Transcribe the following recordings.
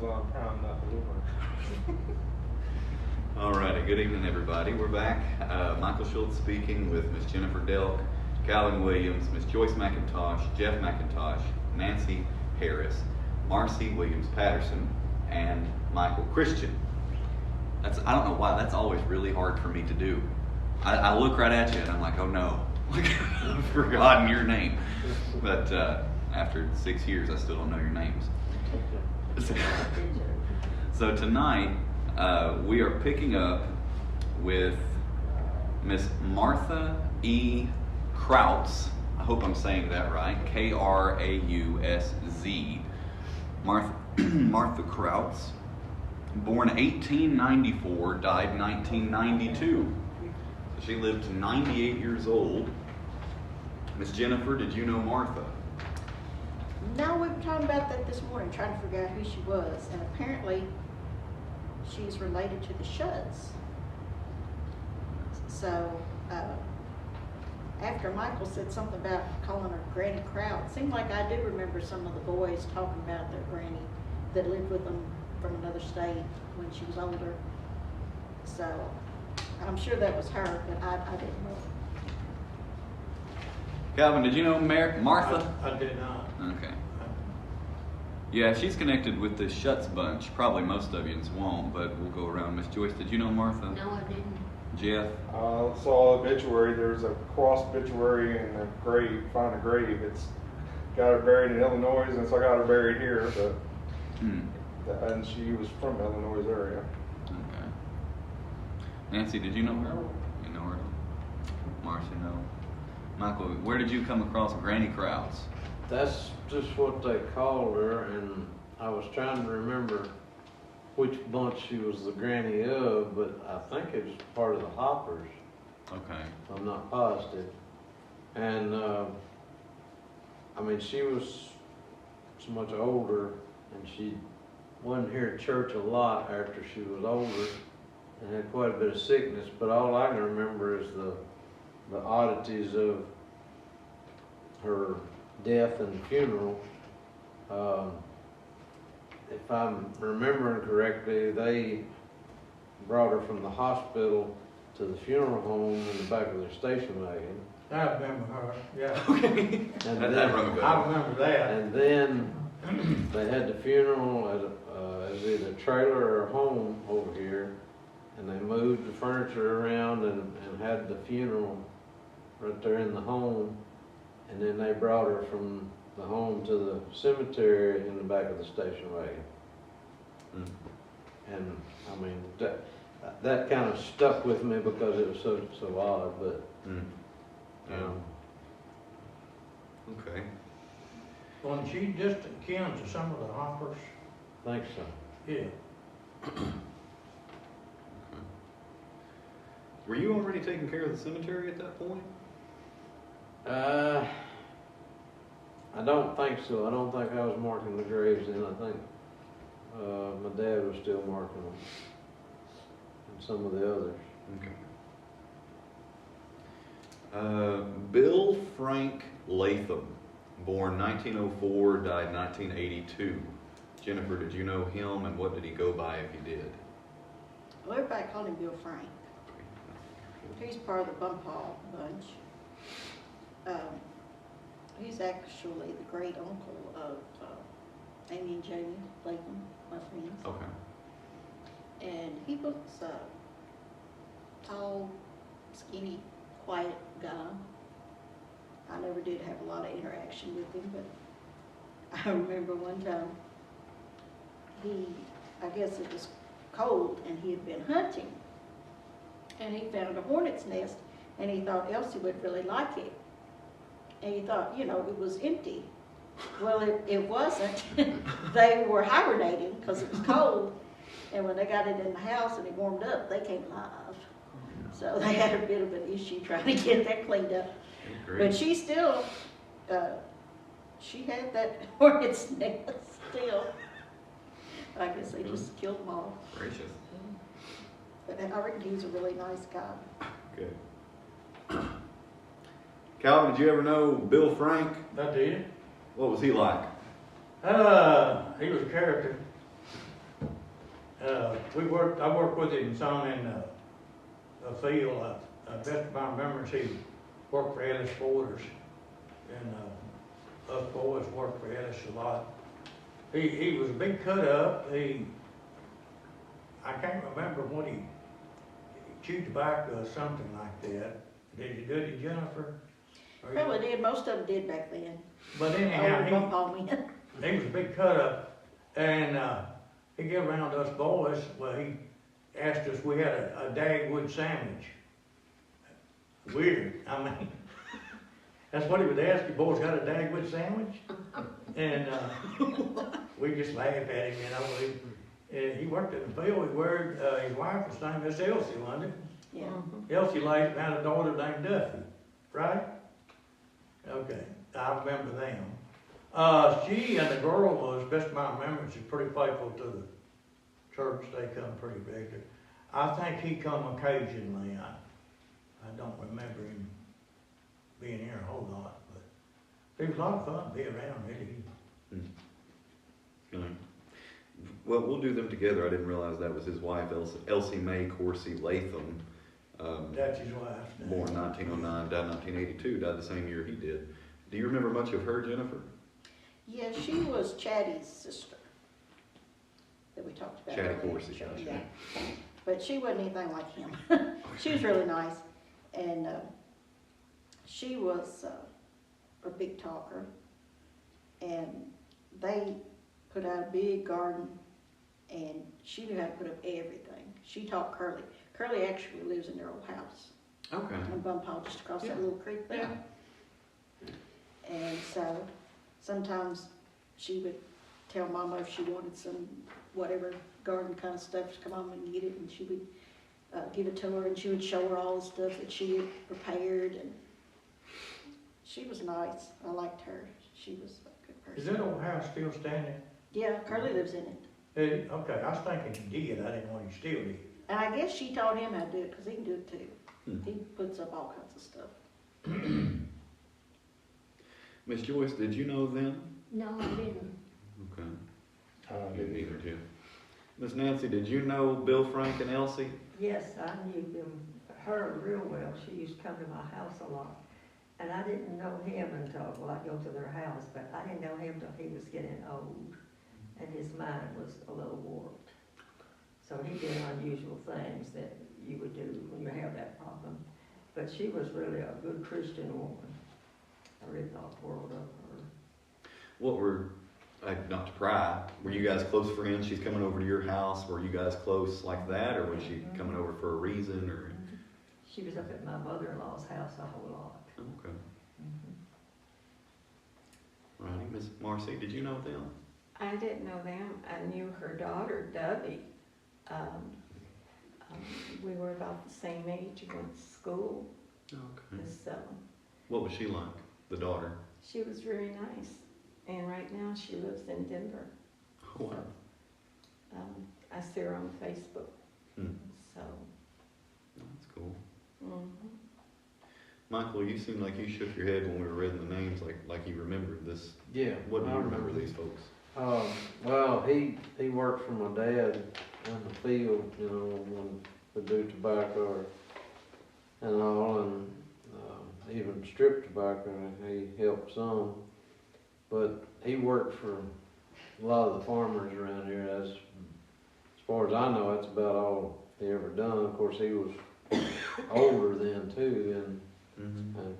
Amazon Prime not delivering. All righty, good evening, everybody. We're back. Michael Schultz speaking with Miss Jennifer Delk, Calvin Williams, Miss Joyce McIntosh, Jeff McIntosh, Nancy Harris, Marcy Williams Patterson, and Michael Christian. I don't know why, that's always really hard for me to do. I look right at you and I'm like, oh no, I've forgotten your name. But after 6 years, I still don't know your names. So tonight, we are picking up with Miss Martha E. Krautz. I hope I'm saying that right. K-R-A-U-S-Z. Martha Krautz, born 1894, died 1992. So she lived to 98 years old. Miss Jennifer, did you know Martha? No, we were talking about that this morning, trying to figure out who she was, and apparently she's related to the Shudds. So, after Michael said something about calling her Granny Kraut, it seemed like I do remember some of the boys talking about their granny that lived with them from another state when she was older. So, I'm sure that was her, but I didn't know. Calvin, did you know Martha? I did not. Okay. Yeah, she's connected with the Schutz bunch. Probably most of you won't, but we'll go around. Miss Joyce, did you know Martha? No, I didn't. Jeff? I saw obituary. There's a cross obituary and a grave. Find a grave. It's got her buried in Illinois, and so I got her buried here. But and she was from Illinois area. Okay. Nancy, did you know her? You know her? Marcia, no. Michael, where did you come across Granny Krautz? That's just what they called her, and I was trying to remember which bunch she was the granny of, but I think it was part of the Hoppers. Okay. I'm not positive. And I mean, she was so much older, and she wasn't here at church a lot after she was older, and had quite a bit of sickness. But all I can remember is the oddities of her death and funeral. If I'm remembering correctly, they brought her from the hospital to the funeral home in the back of their station wagon. I remember her, yeah. Okay. And that then, rung a bell. I remember that. and then they had the funeral at either a trailer or a home over here, and they moved the furniture around and had the funeral right there in the home, and then they brought her from the home to the cemetery in the back of the station wagon. And I mean, that kind of stuck with me because it was so odd, but Okay. Wasn't she distant kin to some of the Hoppers? I think so. Yeah. Were you already taking care of the cemetery at that point? I don't think so. I don't think I was marking the graves then. I think my dad was still marking them, and some of the others. Okay. Bill Frank Latham, born 1904, died 1982. Jennifer, did you know him, and what did he go by if you did? Well, everybody called him Bill Frank. He's part of the Bumpall bunch. He's actually the great uncle of Amy and Jamie Latham, my friends. Okay. And he was a tall, skinny, quiet guy. I never did have a lot of interaction with him, but I remember one time I guess it was cold, and he had been hunting. And he found a hornet's nest, and he thought Elsie would really like it. And he thought, it was empty. Well, it wasn't. They were hibernating because it was cold. And when they got it in the house and it warmed up, they came alive. So they had a bit of an issue trying to get that cleaned up. But she still, she had that hornet's nest still. I guess they just killed them all. Gracious. But I reckon he was a really nice guy. Good. Calvin, did you ever know Bill Frank? I did. What was he like? He was a character. I worked with him some in the field. Best of my memories, he worked for Ellis Borders, and us boys worked for Ellis a lot. He was a big cut up. I can't remember what he chewed tobacco or something like that. Did you do it, Jennifer? Probably did, most of them did back then. But anyhow, Bump on me. he was a big cut up, and he get around us boys. Well, he asked us, we had a Dagwood sandwich. Weird, I mean, that's what he would ask. You boys got a Dagwood sandwich? And we just laughed at him, you know. He worked in the field. His wife was named Miss Elsie, wasn't it? Yeah. Elsie Lake had a daughter named Duffy, right? Okay, I remember them. She and the girl was, best of my remembrance, is pretty faithful to the church. They come pretty regular. I think he come occasionally. I don't remember him being here a whole lot, but it was a lot of fun to be around, really. Mm. Well, we'll do them together. I didn't realize that was his wife, Elsie Mae Corsi Latham. That's his wife. Born 1909, died 1982, died the same year he did. Do you remember much of her, Jennifer? Yeah, she was Chatty's sister that we talked about. Chatty earlier. Corsi, gotcha. Yeah. But she wasn't anything like him. She was really nice. And she was a big talker. And they put out a big garden, and she knew how to put up everything. She taught Curly. Curly actually lives in their old house. Okay. In Bumpaw, just across Yeah. that little creek there. And so sometimes she would tell Mama if she wanted some whatever garden kind of stuff to come on and get it, and she would give it to her, and she would show her all the stuff that she had prepared, and she was nice. I liked her. She was a good person. Is that old house still standing? Yeah, Curly lives in it. Okay, I was thinking he did. I didn't want him to steal it. And I guess she taught him how to do it, because he can do it too. Hmm. He puts up all kinds of stuff. Miss Joyce, did you know them? No, I didn't. Okay. I Didn't didn't either, Jim. Miss Nancy, did you know Bill, Frank, and Elsie? Yes, I knew her real well. She used to come to my house a lot. And I didn't know him until, well, I'd go to their house, but I didn't know him till he was getting old. And his mind was a little warped. So he did unusual things that you would do when you have that problem. But she was really a good Christian woman. I really thought the world of her. What were, not to pry, were you guys close friends? She's coming over to your house. Were you guys close like that, or was she coming over for a reason? Or She was up at my mother-in-law's house a whole lot. okay. Righty, Miss Marcy, did you know them? I didn't know them. I knew her daughter, Debbie. We were about the same age, went to school. Okay. So What was she like, the daughter? she was very nice. And right now she lives in Denver. Oh, wow. I see her on Facebook. Hmm. So, That's cool. mhm. Michael, you seemed like you shook your head when we were reading the names, like you remembered this. Yeah. What do I you remember these folks? Well, he worked for my dad in the field, you know, when we do tobacco and all, and even strip tobacco, he helped some. But he worked for a lot of the farmers around here. As far as I know, that's about all he ever done. Of course, he was older then too, and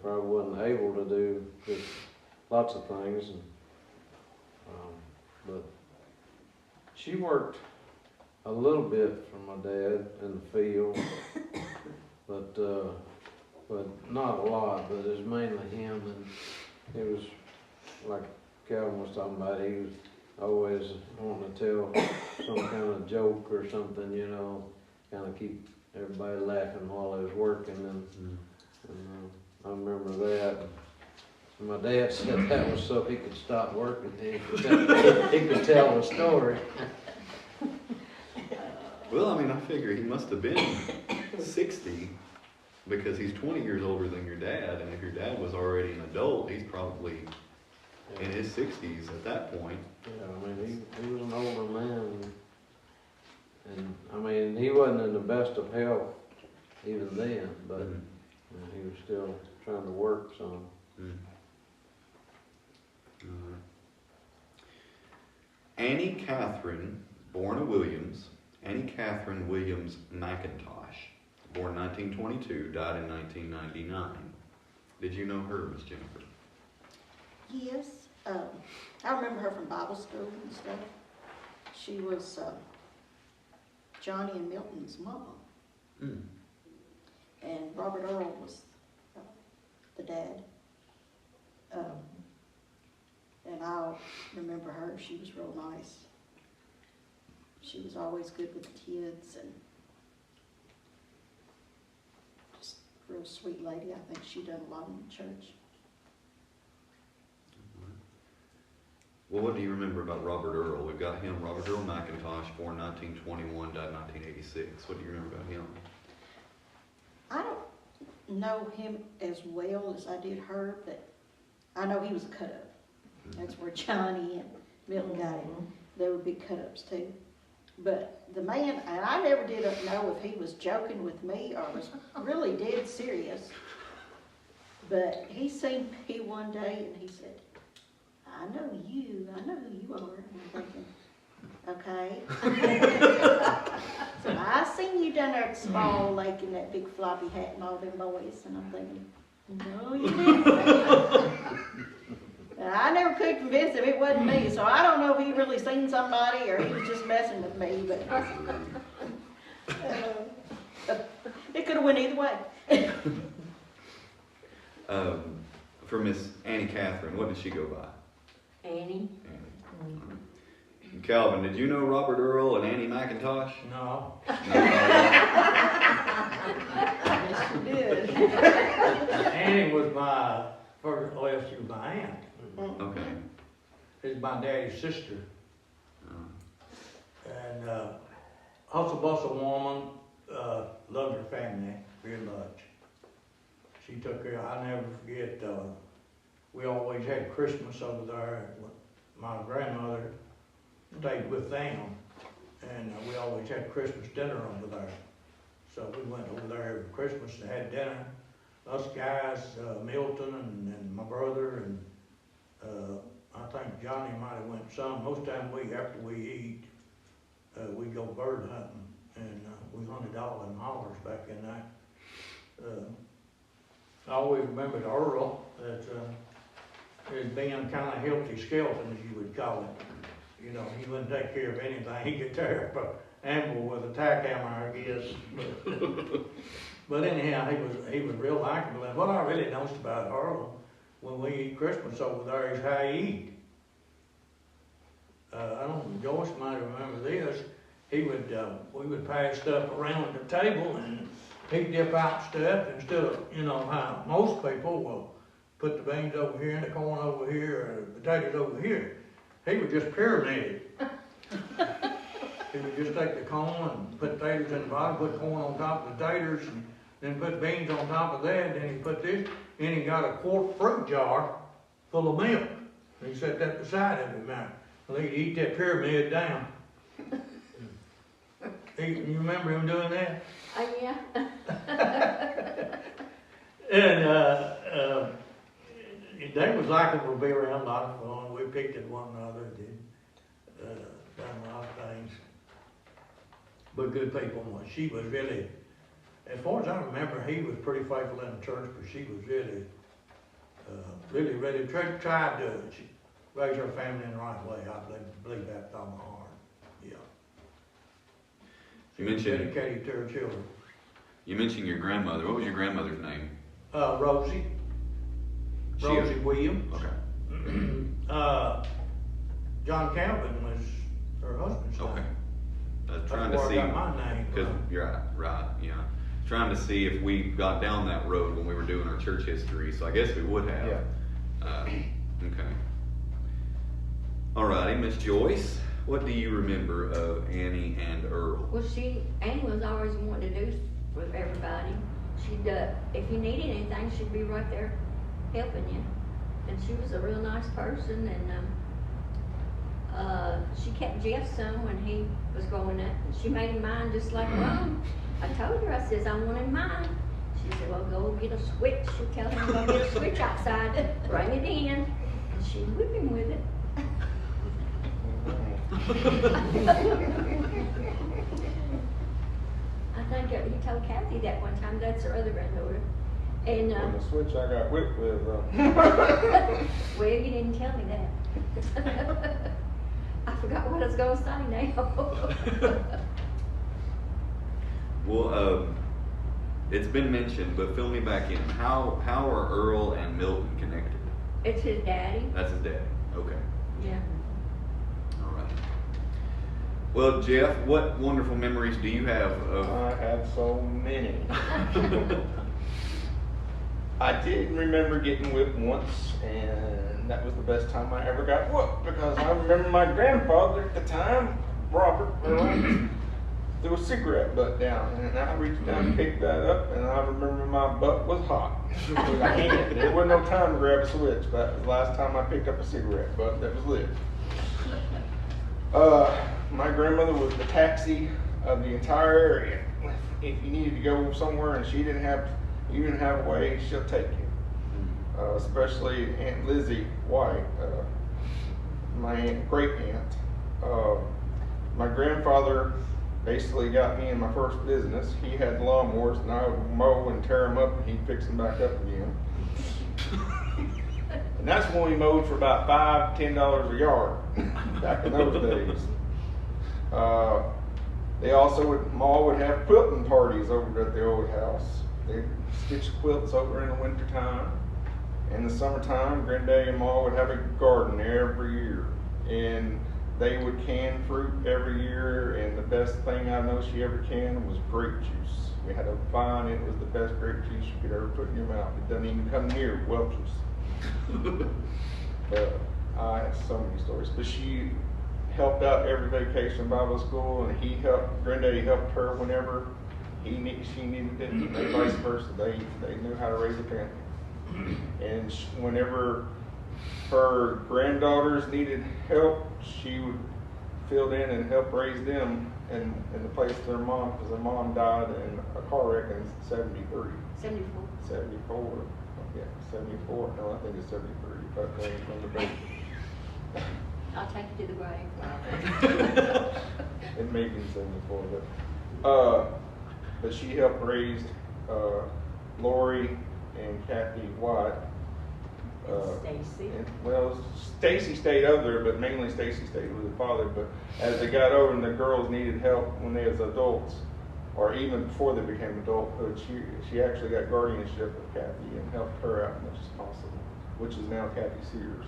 probably wasn't able to do just lots of things. And, but she worked a little bit for my dad in the field, but not a lot. But it was mainly him, and it was like Calvin was talking about. He was always wanting to tell some kind of joke or something, you know, kind of keep everybody laughing while he was working. And I remember that. And my dad said that was so he could stop working. He could tell a story. Well, I mean, I figure he must have been 60 because he's 20 years older than your dad. And if your dad was already an adult, he's probably in his 60s at that point. Yeah, I mean, he was an older man. And best of health even then, but Mhm. he was still trying to work some. Mm. Annie Catherine, born a Williams, Annie Catherine Williams McIntosh, born 1922, died in 1999. Did you know her, Miss Jennifer? Yes, I remember her from Bible school and stuff. She was Johnny and Milton's mom, Mm. and Robert Earl was the dad. And I remember her, she was real nice. She was always good with the kids and just a real sweet lady. I think she done a lot in the church. Well, what do you remember about Robert Earl? We've got him, Robert Earl McIntosh, born 1921, died 1986. What do you remember about him? I don't know him as well as I did her, but I know he was a cut-up. That's where Johnny and Milton got him. They were big cut-ups too. But the man, and I never did know if he was joking with me or was really dead serious. But he seen me one day and he said, I know who you are. And I'm thinking, okay. So I seen you down there at Small Lake in that big floppy hat and all them boys. And I'm thinking, no, you didn't. And I never could convince him it wasn't me, so I don't know if he really seen somebody or he was just messing with me, but it could have went either way. For Miss Annie Catherine, what did she go by? Annie? Annie. Calvin, did you know Robert Earl and Annie McIntosh? No. Yes, you did. Annie was my first, well, she was my aunt. Okay. She's my daddy's sister. Uh, And hustle bustle woman, loved her family very much. She took care, I never forget, we always had Christmas over there. My grandmother stayed with them, and we always had Christmas dinner over there. So we went over there every Christmas and had dinner. Us guys, Milton and my brother, and I think Johnny might have went some. Most time after we eat, we go bird hunting, and we hunted all them hollers back in there. I always remembered Earl, that as being kind of healthy skeleton, as you would call it. You know, he wouldn't take care of anything. He could tear up an animal with a tack hammer, I guess. But anyhow, he was real likable. And what I really noticed about Earl, when we eat Christmas over there, is how he eat. I don't know, Joyce might remember this. We would pass stuff around the table, and he'd dip out stuff instead of, you know, how most people will put the beans over here and the corn over here, or the potatoes over here. He would just pyramid it. He would just take the corn and put potatoes in the bottom, put corn on top of the potatoes, and then put beans on top of that. Then he put this, and he got a quart fruit jar full of milk. And he set that beside him. Well, he'd eat that pyramid down. You remember him doing that? Yeah. And they was likable to be around, a lot of fun. We picked at one another, done a lot of things. But good people. She was really, as far as I remember, he was pretty faithful in the church, but she was really tried to raise her family in the right way. I believe that with all my heart. Yeah. You mentioned, dedicated to her children. you mentioned your grandmother. What was your grandmother's name? Rosie. Rosie Williams. Okay. John Calvin was her husband's name. Okay. That's Trying to where see, I got my name because from. you're right, yeah. Trying to see if we got down that road when we were doing our church history, so I guess we would have. Yeah. Okay. Alrighty, Miss Joyce, what do you remember of Annie and Earl? Well, Annie was always wanting to do with everybody. She'd, if you needed anything, she'd be right there helping you. And she was a real nice person, and She kept Jeff some when he was growing up. And she made him mine just like Mom. I told her, I says, I wanted mine. She said, well, go get a switch. She'll tell him to go get a switch outside, bring it in, and she'd whip him with it. I think he told Kathy that one time. That's her other granddaughter. And When the switch I got whipped with, well, you didn't tell me that. I forgot what I was going to say now. Well, it's been mentioned, but fill me back in. How are Earl and Milton connected? It's his daddy. That's his daddy. Okay. Yeah. All right. Well, Jeff, what wonderful memories do you have of? I have so many. I did remember getting whipped once, and that was the best time I ever got whooped, because I remember my grandfather at the time, Robert, threw a cigarette butt down, and I reached down and picked that up, and I remember my butt was hot. There wasn't no time to grab a switch, but that was the last time I picked up a cigarette butt that was lit. My grandmother was the taxi of the entire area. If you needed to go somewhere and you didn't have a way, she'll take you. Especially Aunt Lizzie White, my great aunt. My grandfather basically got me in my first business. He had lawnmowers, and I would mow and tear them up, and he'd fix them back up again. And that's when we mowed for about $5-10 a yard back in those days. They also Ma would have quilting parties over at the old house. They'd stitch quilts over in the wintertime. In the summertime, Granddaddy and Ma would have a garden every year. And they would can fruit every year, and the best thing I know she ever canned was grape juice. We had a vine, it was the best grape juice you could ever put in your mouth. It doesn't even come near Welch's. But I have so many stories. But she helped out every vacation Bible school, and Granddaddy helped her whenever she needed it, and vice versa. They knew how to raise a family. And whenever her granddaughters needed help, she would fill in and help raise them in the place of their mom, because their mom died in a car wreck in 73. 74. 74. Yeah, 74. No, I think it's 73. But from the baby. I'll take you to the grave. It may be 74, but she helped raise Lori and Kathy White. Stacy. Well, Stacy stayed over there, but mainly Stacy stayed with her father. But as they got older and the girls needed help when they was adults, or even before they became adulthood, she actually got guardianship of Kathy and helped her out as much as possible, which is now Kathy Sears.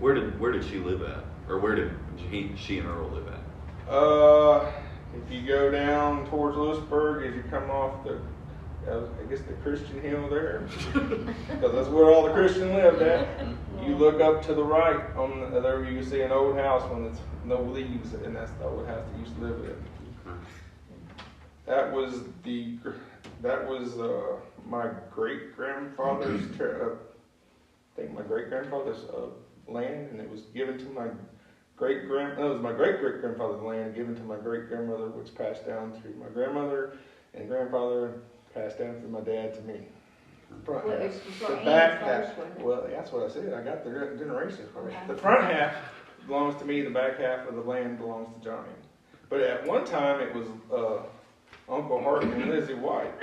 Where did she live at, or where did she and Earl live at? If you go down towards Lewisburg, as you come off the Christian Hill there, because that's where all the Christians lived at. You look up to the right, there you can see an old house when it's no leaves, and that's the old house they used to live in. That was my great grandfather's. I think my great grandfather's land, and it was given to my great grandfather's land, given to my great grandmother, which passed down to my grandmother and grandfather. Passed down from my dad to me. Well, it's for The back Anne's half, first, wasn't it? well, that's what I said. I got the generations from it. Okay. The front half belongs to me. The back half of the land belongs to Johnny. But at one time, it was Uncle Hart and Lizzie White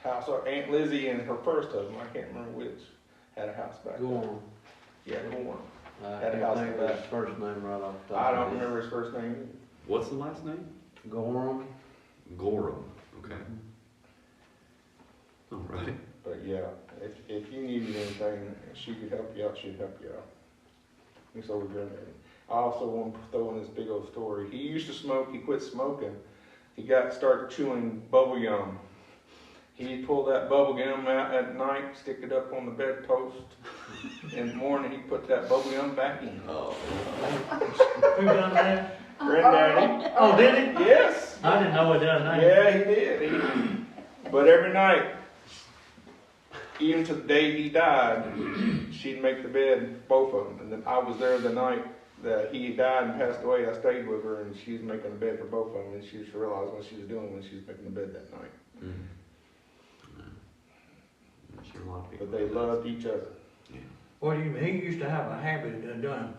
house. Or Aunt Lizzie and her first husband, I can't remember which, had a house back there. Gorham. Yeah, Gorham. I Had a house think back. his first name right off the top. I don't remember his first name either. What's the last name? Gorham. Gorham. Okay. All right. But yeah, if you needed anything, she could help you out, she'd help you out. And so would Granddaddy. I also want to throw in this big old story. He used to smoke, he quit smoking. He started chewing bubble gum. He'd pull that bubble gum out at night, stick it up on the bedpost. In the morning, he'd put that bubble gum back in. Oh. Who done that? Granddaddy. Oh, did he? Yes. I didn't know it done that. Yeah, he did. But every night, even to the day he died, she'd make the bed, both of them. And then I was there the night that he died and passed away. I stayed with her, and she was making the bed for both of them, and she realized what she was doing when she was making the bed that night. I'm sure a lot of people. But they loved each other. What do you mean? He used to have a habit of doing,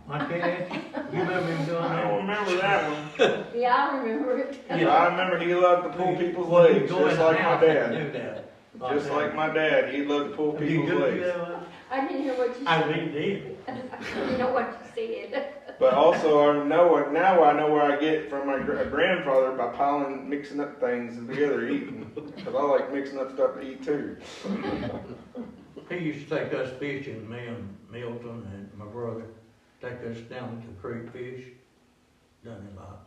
like that. You remember him doing I that? don't remember that one. Yeah, I remember it. Yeah, I remember he loved to pull people's When you legs, go in just the like my house and dad. do that. Just like my dad, he loved to pull Did you people's do legs. that? I didn't hear what you I said. really did. I didn't know what you said. But also, now I know where I get from my grandfather by mixing up things together eating. Because I like mixing up stuff to eat too. He used to take us fishing, me and Milton and my brother, take us down to the creek fish. Done it a lot.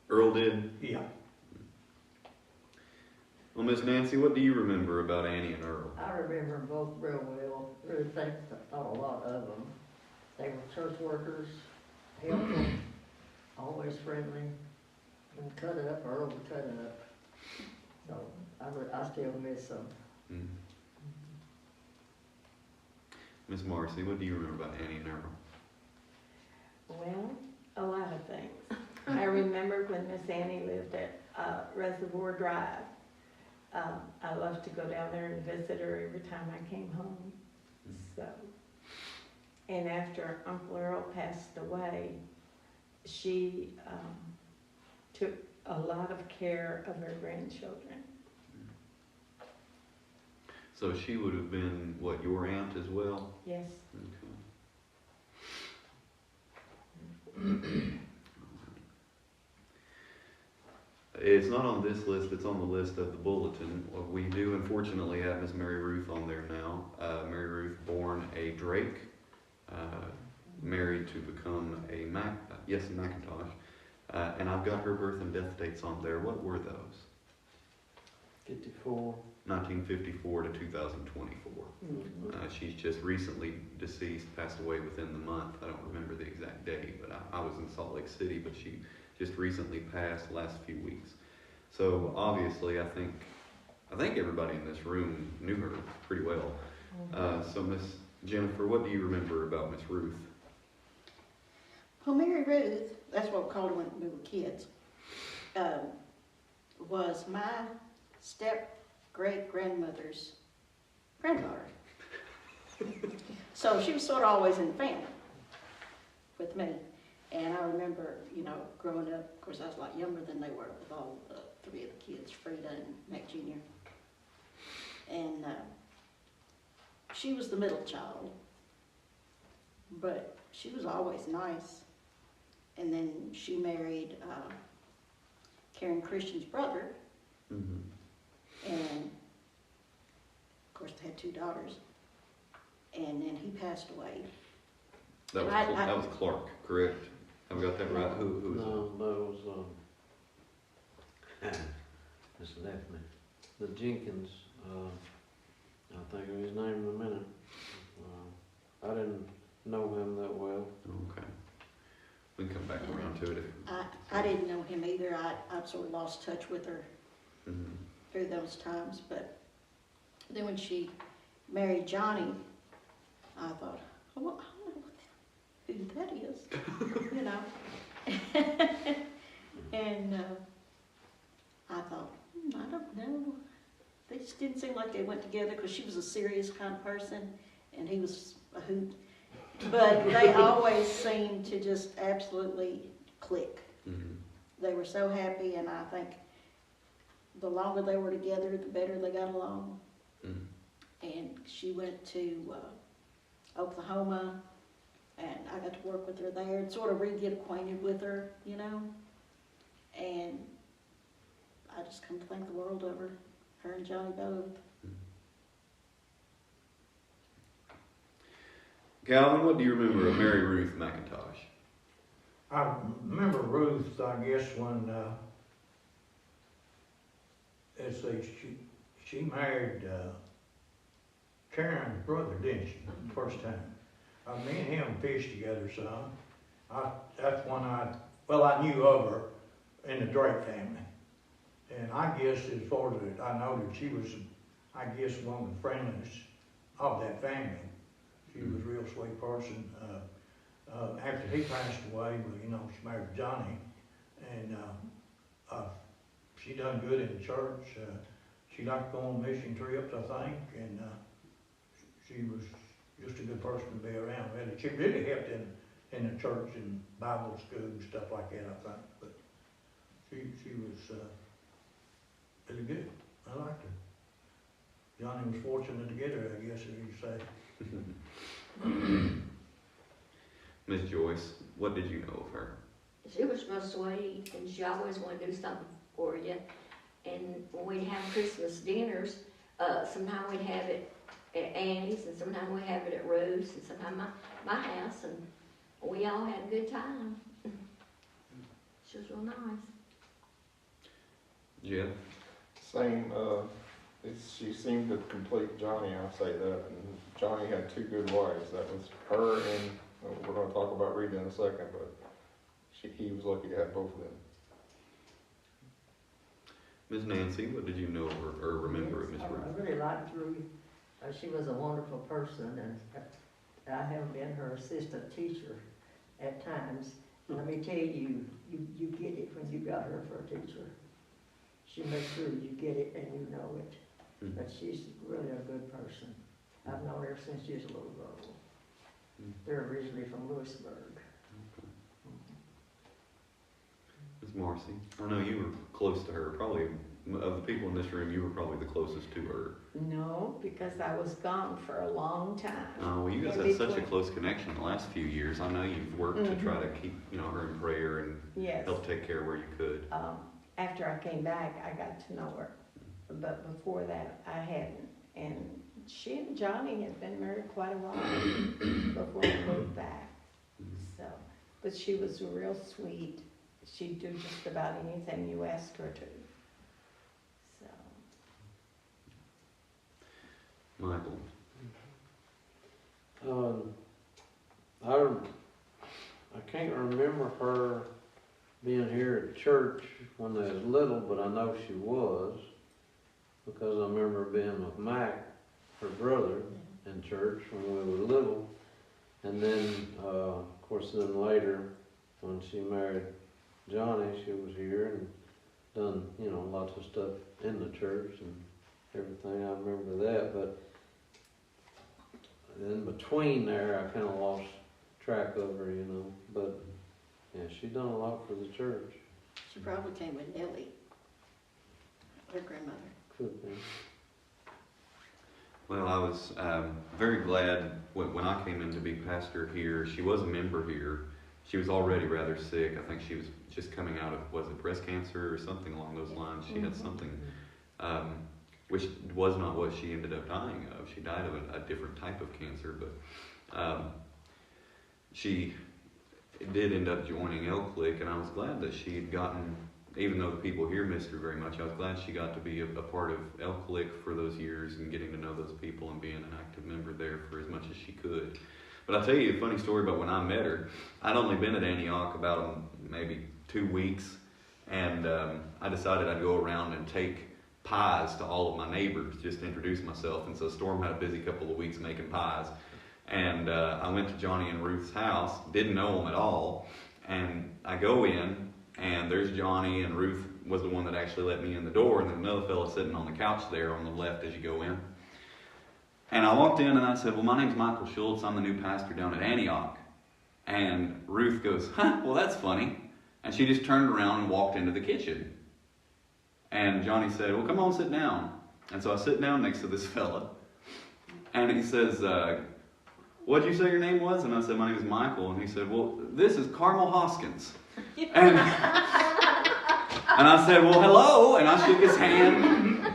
Earl did. Yeah. Well, Miss Nancy, what do you remember about Annie and Earl? I remember them both real well. Really thought a lot of them. They were church workers, helpful, always friendly. When cut up, Earl would cut up. So I still miss them. Mm. Miss Marcy, what do you remember about Annie and Earl? Well, a lot of things. I remember when Miss Annie lived at Reservoir Drive. I loved to go down there and visit her every time I came home. So, and after Uncle Earl passed away, she took a lot of care of her grandchildren. So she would have been, what, your aunt as well? Yes. Okay. It's not on this list, it's on the list of the bulletin. Well, we do unfortunately have Miss Mary Ruth on there now. Mary Ruth, born a Drake, married to become a McIntosh. And I've got her birth and death dates on there. What were those? 54. 1954 to 2024. She's just recently deceased, passed away within the month. I don't remember the exact date, but I was in Salt Lake City, but she just recently passed the last few weeks. So obviously, I think everybody in this room knew her pretty well. So Miss Jennifer, what do you remember about Miss Ruth? Well, Mary Ruth, that's what we called her when we were kids, was my step-great-grandmother's granddaughter. So she was sort of always in the family with me. And I remember, growing up, of course I was a lot younger than they were with all the three of the kids, Frida and Mac Jr. And she was the middle child, but she was always nice. And then she married Karen Christian's brother, Mm-hmm. and of course they had two daughters. And then he passed away. That was Clark, correct? Have I got that right? Who was No, that was, just left me. The Jenkins, I'll think of his name in a minute. I didn't know him that well. Okay. We can come back around to it. I didn't know him either. I sort of lost touch with her through those times. But then when she married Johnny, I thought, oh, well, I don't know who that is, And I thought, I don't know. They just didn't seem like they went together because she was a serious kind of person and he was a hoot. But they always seemed to just absolutely click. Mm-hmm. They were so happy, and I think the longer they were together, the better they got along. Mm-hmm. And she went to Oklahoma, and I got to work with her there and sort of get acquainted with her, And I just come to think the world of her and Johnny both. Calvin, what do you remember of Mary Ruth McIntosh? I remember Ruth, I guess, when, let's see, she married Karen's brother, didn't she, first time? Me and him fished together some. That's when I knew of her in the Drake family. And I guess as far as I know that she was I guess, one of the friendliest of that family. She was a real sweet person. After he passed away, well, you know, she married Johnny, and she done good in the church. She liked to go on mission trips, I think, and she was just a good person to be around. Really, she really helped in the church and Bible school and stuff like that, I think. But she was really good. I liked her. Johnny was fortunate to get her, I guess, as you say. Miss Joyce, what did you know of her? She was real sweet, and she always wanted to do something for you. And when we'd have Christmas dinners, sometimes we'd have it at Annie's, and sometimes we'd have it at Ruth's, and sometimes my house, and we all had a good time. She was real nice. Jeff? Same, she seemed to complete Johnny, I'll say that. And Johnny had two good wives. That was her and, we're gonna talk about Rita in a second, but he was lucky to have both of them. Miss Nancy, what did you know or remember of Miss Ruth? I really liked Ruth. She was a wonderful person, and I have been her assistant teacher at times. Let me tell you, you get it when you got her for a teacher. She makes sure you get it and you know it. Mm-hmm. But she's really a good person. I've known her since she was a little girl. Mm-hmm. They're originally from Lewisburg. Okay. Miss Marcy, I know you were close to her. Probably of the people in this room, you were probably the closest to her. No, because I was gone for a long time. Oh, well, you guys had such a close connection the last few years. I know you've worked to try to keep, her in prayer and Yes. help take care where you could. After I came back, I got to know her, but before that, I hadn't. And she and Johnny had been married quite a while before we moved back. So, but she was real sweet. She'd do just about anything you asked her to. So. Michael. I can't remember her being here at church when I was little, but I know she was, because I remember being with Mac, her brother, in church when we were little. And then, of course, then later, when she married Johnny, she was here and done, lots of stuff in the church and everything. I remember that, but in between there, I kind of lost track of her, but yeah, she done a lot for the church. She probably came with Nellie, her grandmother. Could be. Well, I was very glad when I came in to be pastor here. She was a member here. She was already rather sick. I think she was just coming out of, was it breast cancer or something along those lines? She had something, which was not what she ended up dying of. She died of a different type of cancer, but she did end up joining Elk-Lick, and I was glad that she had gotten, even though the people here missed her very much, I was glad she got to be a part of Elk-Lick for those years and getting to know those people and being an active member there for as much as she could. But I'll tell you a funny story about when I met her. I'd only been at Antioch about maybe 2 weeks, and I decided I'd go around and take pies to all of my neighbors just to introduce myself. And so Storm had a busy couple of weeks making pies. And I went to Johnny and Ruth's house, didn't know them at all, and I go in, and there's Johnny, and Ruth was the one that actually let me in the door, and then another fellow sitting on the couch there on the left as you go in. And I walked in and I said, well, my name's Michael Schultz, I'm the new pastor down at Antioch. And Ruth goes, well, that's funny. And she just turned around and walked into the kitchen. And Johnny said, well, come on, sit down. And so I sit down next to this fella, and he says, what'd you say your name was? And I said, my name is Michael. And he said, well, this is Carmel Hoskins. And I said, well, hello. And I shook his hand.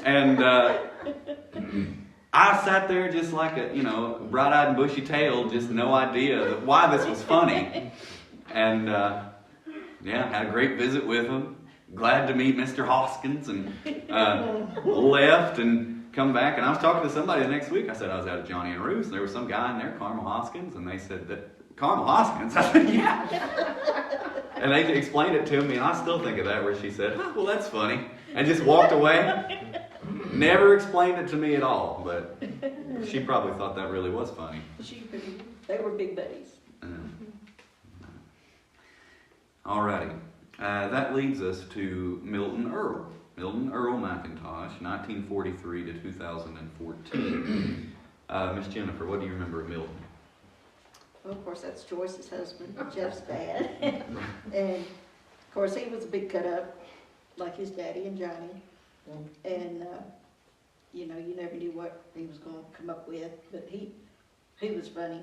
And I sat there just like a, bright-eyed and bushy-tailed, just no idea why this was funny. And, had a great visit with him. Glad to meet Mr. Hoskins. And left and come back, and I was talking to somebody the next week. I said I was out at Johnny and Ruth's, and there was some guy in there, Carmel Hoskins, and they said, that Carmel Hoskins? I said, yeah. And they explained it to me, and I still think of that, where she said, well, that's funny, and just walked away. Never explained it to me at all, but she probably thought that really was funny. They were big buddies. Alrighty. That leads us to Milton Earl. Milton Earl McIntosh, 1943 to 2014. Miss Jennifer, what do you remember of Milton? Well, of course, that's Joyce's husband, Jeff's dad. And, of course, he was a big cut-up, like his daddy and Johnny. And, you know, you never knew what he was going to come up with. But he was funny.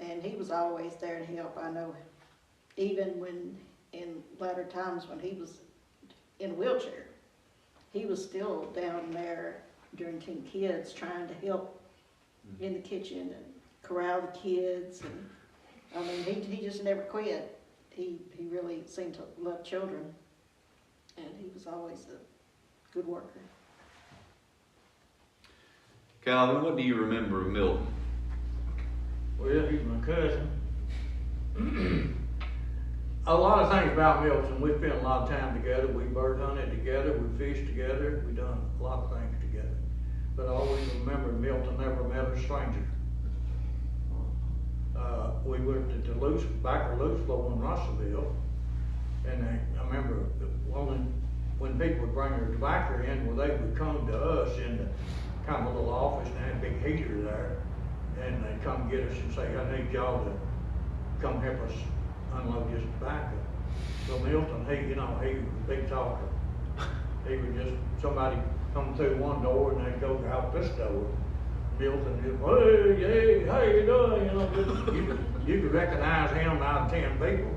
And he was always there to help. I know, even when, in latter times when he was in a wheelchair, he was still down there during Teen Kids trying to help in the kitchen and corral the kids. And I mean, he just never quit. He really seemed to love children, and he was always a good worker. Calvin, what do you remember of Milton? Well, he's my cousin. A lot of things about Milton. We spent a lot of time together. We bird hunted together. We fished together. We done a lot of things together. But I always remember Milton never met a stranger. We went to Duluth, back to Louisville in Russellville, and I remember when people would bring their tobacco in, well, they would come to us in the kind of little office, and they had a big heater there, and they'd come get us and say, I need y'all to come help us unload this tobacco. So Milton, he was a big talker. He would just, somebody come through one door and they'd go out this door. Milton just, hey, how you doing? You could recognize him out of 10 people.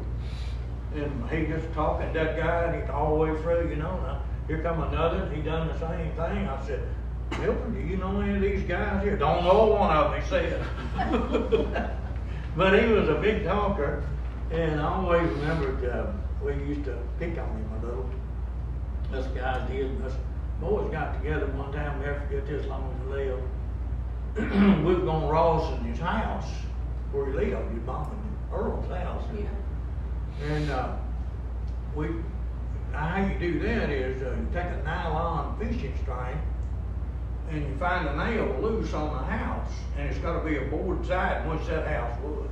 And he just talking to that guy, and he's all the way through, now here come another, and he done the same thing. I said, Milton, do you know any of these guys here? Don't know one of them, he said. But he was a big talker, and I always remembered we used to pick on him a little. Us guys did. Us boys got together one time, never forget this, as long as we lived. We were going to Ross in his house where he lived, his mom and Earl's house. Yeah. And how you do that is you take a nylon fishing string and you find a nail loose on the house, and it's got to be a board side in which that house was.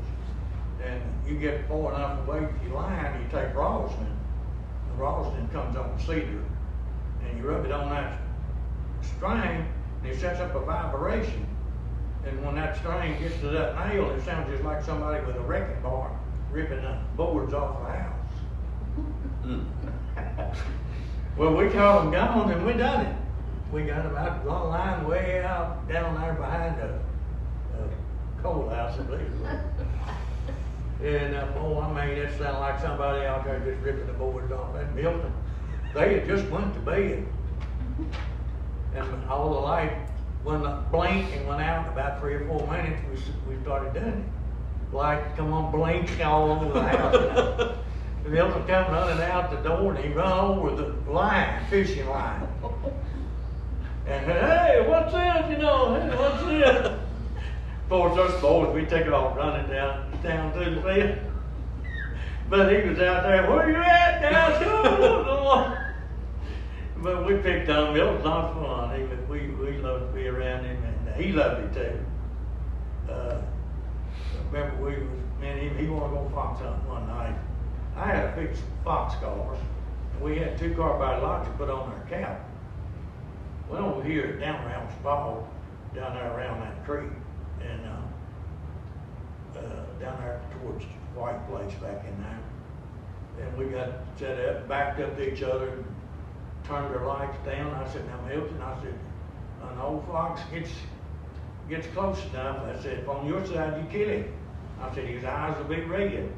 And you get far enough away from your line, you take rosin. The rosin comes on cedar, and you rub it on that string, and it sets up a vibration. And when that string gets to that nail, it sounds just like somebody with a wrecking bar ripping the boards off the house. Well, we caught them gone, and we done it. We got them out the line way out down there behind the coal house, I believe. And it sounded like somebody out there just ripping the boards off that building. They had just went to bed, and all the light blinked and went out in about 3 or 4 minutes. We started doing it. Light come on, blink all over the house. The Milton come running out the door, and he run over the line, fishing line. And hey, what's this? Hey, what's this? Of course, us boys, we took off running down through the field. But he was out there, where you at, guys? But we picked on him. It was not fun. We loved to be around him, and he loved it too. Remember, me and him, he wanted to go fox hunting one night. I had to fix fox collars, and we had 2 carbide locks to put on our cap. Went over here down around Spa, down there around that creek, and down there towards the White Place back in there. And we got set up, backed up to each other, and turned our lights down. I said, now Milton, I said, an old fox gets close enough. I said, if on your side you kill him. I said, his eyes will be red.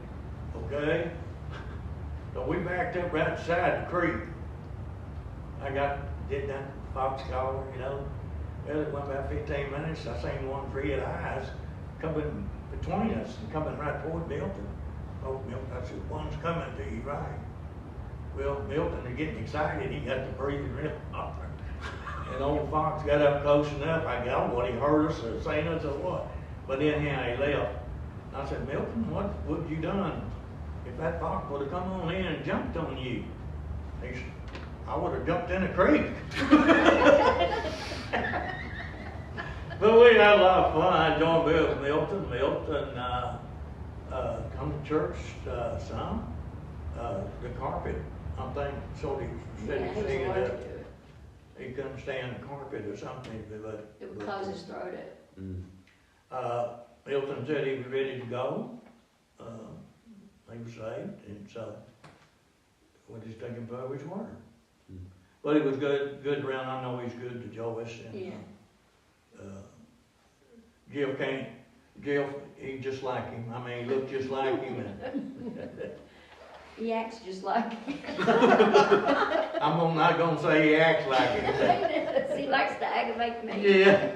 Okay? So we backed up right beside the creek. I did that fox collar, Well, it went about 15 minutes. I seen one red eyes coming between us and coming right toward Milton. Oh, Milton, I said, one's coming to you, right? Well, Milton is getting excited. He got to breathing real hard. And old fox got up close enough. I don't know what he heard us or seen us or what. But then he left. I said, Milton, what would you done if that fox would have come on in and jumped on you? He said, I would have jumped in a creek. But we had a lot of fun. I joined with Milton. Come to church some. The carpet, I think, sort of said Yeah, he he was singing allergic that. to it. He couldn't stand the carpet or something. It would close his throat up. Milton said he was ready to go. He was saved, and so we just take him for his word. But he was good around. I know he's good to Joyce. And, Yeah. Jeff, he just like him. I mean, he looked just like him. He acts just like him. I'm not gonna say he acts like him. He likes to aggravate me. Yeah.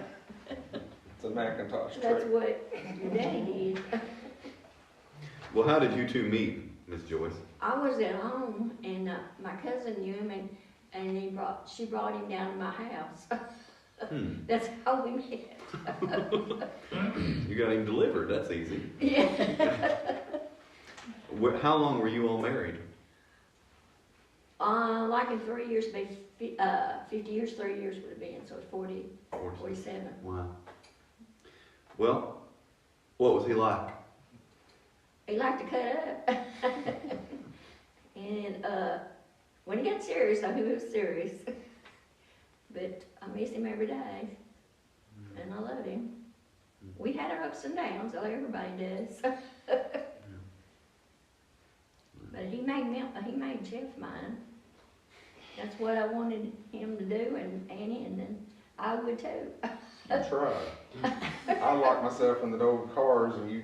It's a Macintosh That's trait. what your daddy did. Well, how did you two meet, Miss Joyce? I was at home, and my cousin knew him, and she brought him down to my house. That's how we met. You got him delivered. That's easy. Yeah. How long were you all married? Like in 3 years, 50 years, 3 years would have been, so it's 47. Wow. Well, what was he like? He liked to cut up. And when he got serious, he was serious. But I miss him every day, and I love him. We had our ups and downs, like everybody does. But he made Jeff mine. That's what I wanted him to do, and Annie, and then I would too. That's right. I lock myself in the old cars, and you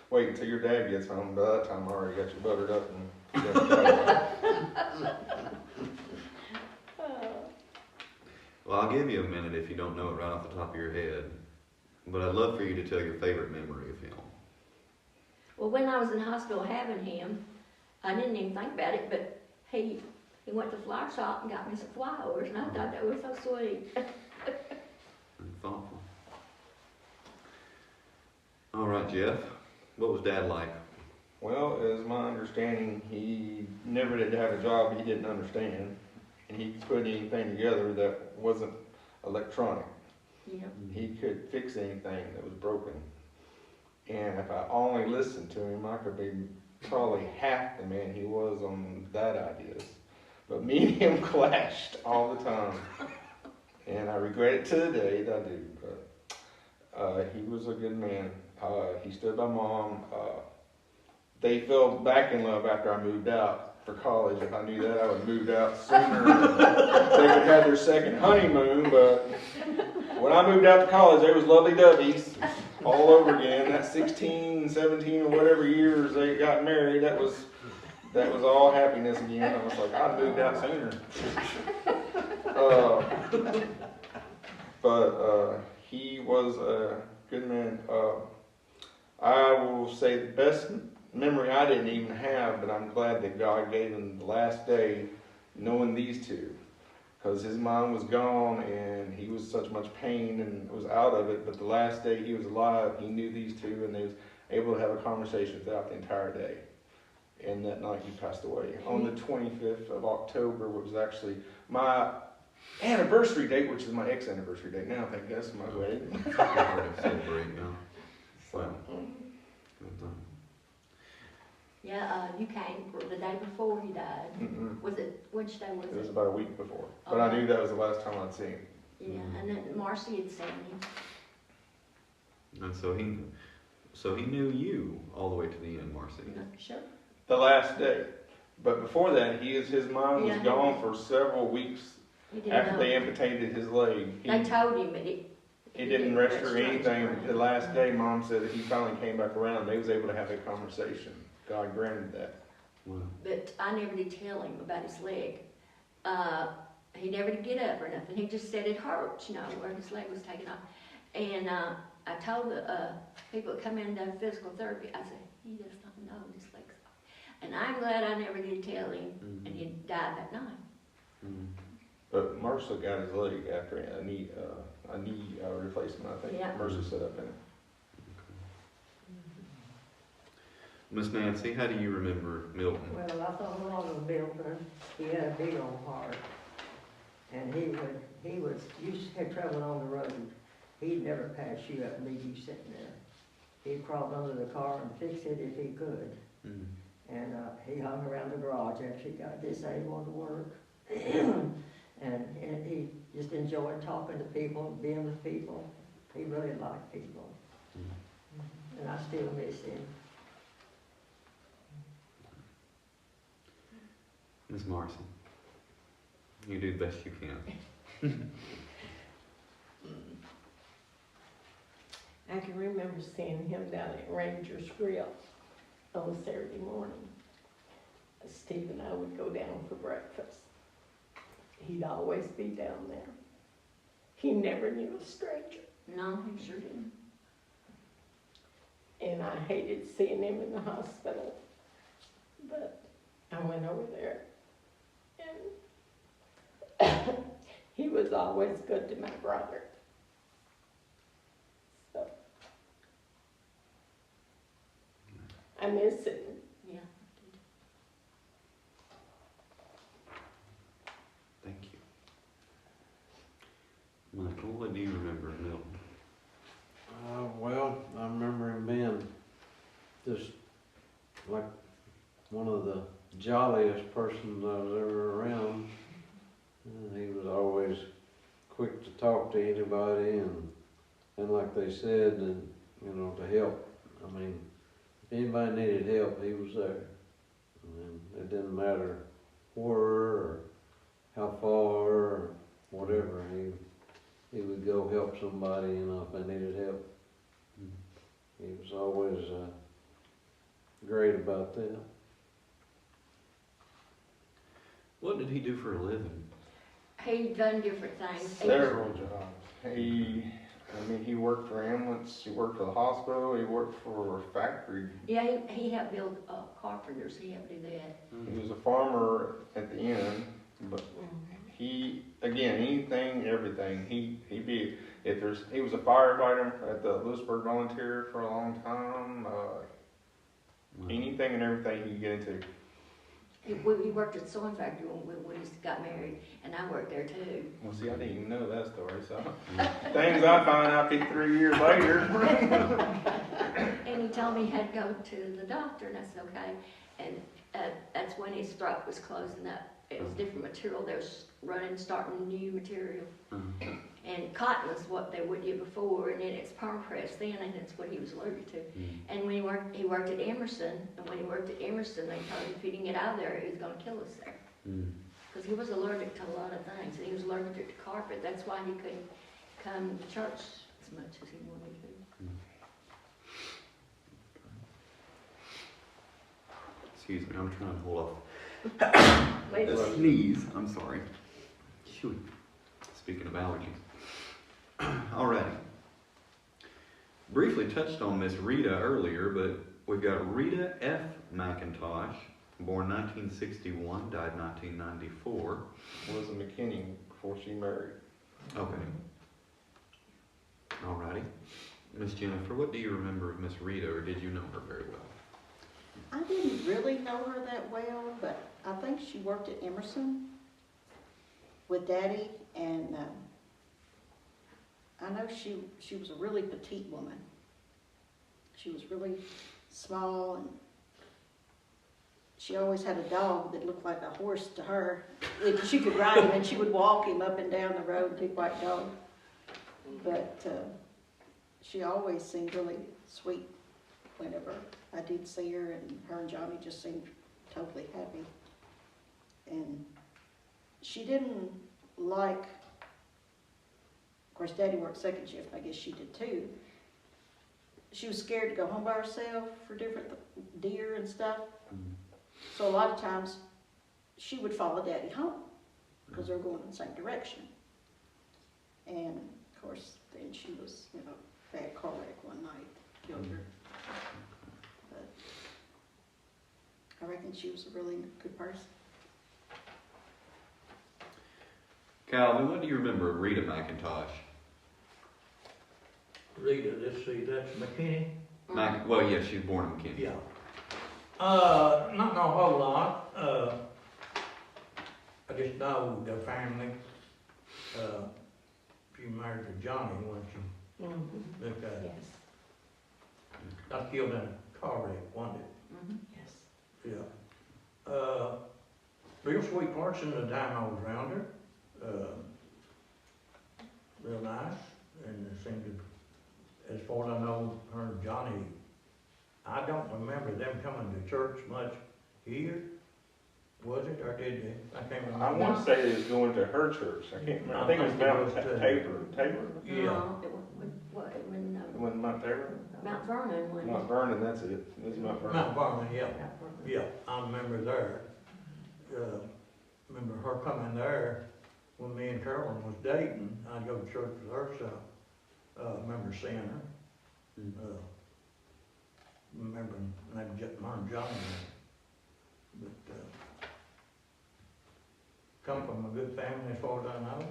wait until your dad gets home. By that time, I already got you buttered up and. Well, I'll give you a minute if you don't know it right off the top of your head. But I'd love for you to tell your favorite memory of him. Well, when I was in hospital having him, I didn't even think about it, but he went to the flower shop and got me some flowers, and I thought that was so sweet. And thoughtful. All right, Jeff. What was Dad like? Well, as my understanding, he never did have a job he didn't understand, and he could put anything together that wasn't electronic. Yeah. He could fix anything that was broken. And if I only listened to him, I could be probably half the man he was on that ideas. But me and him clashed all the time. And I regret it to the day that I do. But he was a good man. He stood by Mom. They fell back in love after I moved out for college. If I knew that, I would have moved out sooner. They could have their second honeymoon, but when I moved out to college, they was lovey-doveys all over again. That 16, 17, or whatever years they got married, that was all happiness again. I was like, I'd moved out sooner. But he was a good man. I will say the best memory I didn't even have, but I'm glad that God gave him the last day knowing these two. Because his mom was gone and he was such much pain and was out of it, but the last day he was alive, he knew these two and they was able to have a conversation throughout the entire day. And that night he passed away. On the 25th of October, which was actually my anniversary date, which is my ex-anniversary date now, thank goodness, my wedding. Celebrate now. Wow. Good time. Yeah, you came the day before he died. Mm-mm. Was it, which day was It was it? about a week before. But I knew that was the last time I'd seen him. Yeah, and then Marcy had seen him. And so he knew you all the way to the end, Marcy. Sure. The last day. But before that, his mind was Yeah. gone for several weeks He didn't after know. they amputated his leg. They told him, but He didn't register anything. The last day, Mom said that he finally came back around and they was able to have a conversation. God granted that. Wow. But I never did tell him about his leg. He never did get up or nothing. He just said it hurts, where his leg was taken off. And I told the people that come into physical therapy, I said, he does not know his leg's off. And I'm glad I never did tell him, and he died that night. Mm-hmm. But Mercer got his leg after a knee replacement, I think. Yeah. Mercer set up in it. Miss Nancy, how do you remember Milton? Well, I thought a lot of Milton. He had a big old heart. And he was, you had trouble on the road, he'd never pass you up and leave you sitting there. He crawled under the car and fixed it if he could. Mm. And he hung around the garage after he got disabled to work. and he just enjoyed talking to people, being with people. He really liked people. Mm. And I still miss him. Ms. Morrison, you do the best you can. I can remember seeing him down at Ranger's Grill on Saturday morning. Steve and I would go down for breakfast. He'd always be down there. He never knew a stranger. No, he sure didn't. And I hated seeing him in the hospital. But I went over there and he was always good to my brother. So I miss him. Yeah. Thank you. Michael, what do you remember of Milton? Well, I remember him being just like one of the jolliest persons I was ever around. He was always quick to talk to anybody, and like they said, and to help. I mean, if anybody needed help, he was there. And it didn't matter where or how far or whatever. He would go help somebody, if they needed help. He was always great about that. What did he do for a living? He done different things. Several jobs. He worked for ambulance, he worked for the hospital, he worked for a factory. Yeah, he helped build carpenters. He helped do that. He was a farmer at the end, but he, again, anything, everything. He was a firefighter at the Lewisburg Volunteer for a long time. Anything and everything he could get into. He worked at the sewing factory when we got married, and I worked there too. Well, see, I didn't even know that story, so things I find out 53 years later. And he told me he had to go to the doctor, and I said, okay. And that's when his throat was closing up. It was different material. They was starting new material. And cotton was what they would do before, and then it's perm pressed then, and that's what he was allergic to. And when he worked at Emerson, and when he worked at Emerson, they told him if he didn't get out of there, he was going to kill us there. Because he was allergic to a lot of things, and he was allergic to carpet. That's why he couldn't come to church as much as he wanted to. Excuse me, I'm trying to hold off a sneeze. I'm sorry. Shoot. Speaking of allergies. Alrighty. Briefly touched on Miss Rita earlier, but we've got Rita F. McIntosh, born 1961, died 1994. Was a McKinney before she married. Okay. Alrighty. Miss Jennifer, what do you remember of Miss Rita, or did you know her very well? I didn't really know her that well, but I think she worked at Emerson with Daddy, and I know she was a really petite woman. She was really small, and she always had a dog that looked like a horse to her. She could ride him, and she would walk him up and down the road, big white dog. But she always seemed really sweet whenever I did see her, and her and Johnny just seemed totally happy. And she didn't like, of course, Daddy worked second shift, I guess she did too. She was scared to go home by herself for different deer and stuff. So a lot of times she would follow Daddy home because they're going in the same direction. And of course, then she was, bad car wreck one night, killed her. But I reckon she was a really good person. Calvin, what do you remember of Rita McIntosh? Rita, let's see, that's McKinney? Well, yeah, she was born in McKinney. Yeah. Not a whole lot. I just know the family. she married to Johnny when she Mhm. lived there. Yes, Got killed in a car wreck, wasn't it? yes. Yeah. Real sweet person the time I was around her. Real nice, and it seemed to, as far as I know, her and Johnny, I don't remember them coming to church much here. Was it, or did they? I can't remember. I want to say it was going to her church. I can't remember. I think it was Mount Tabor. Yeah. No, it was, when, It wasn't Mount Tabor? Mount Vernon, when. Mount Vernon, that's it. It was Mount Vernon. Mount Vernon, yeah. Yeah, I remember there. Remember her coming there when me and Carolyn was dating. I'd go to church with her, so, remember seeing her. Remember maybe her and Johnny. But, come from a good family as far as I know.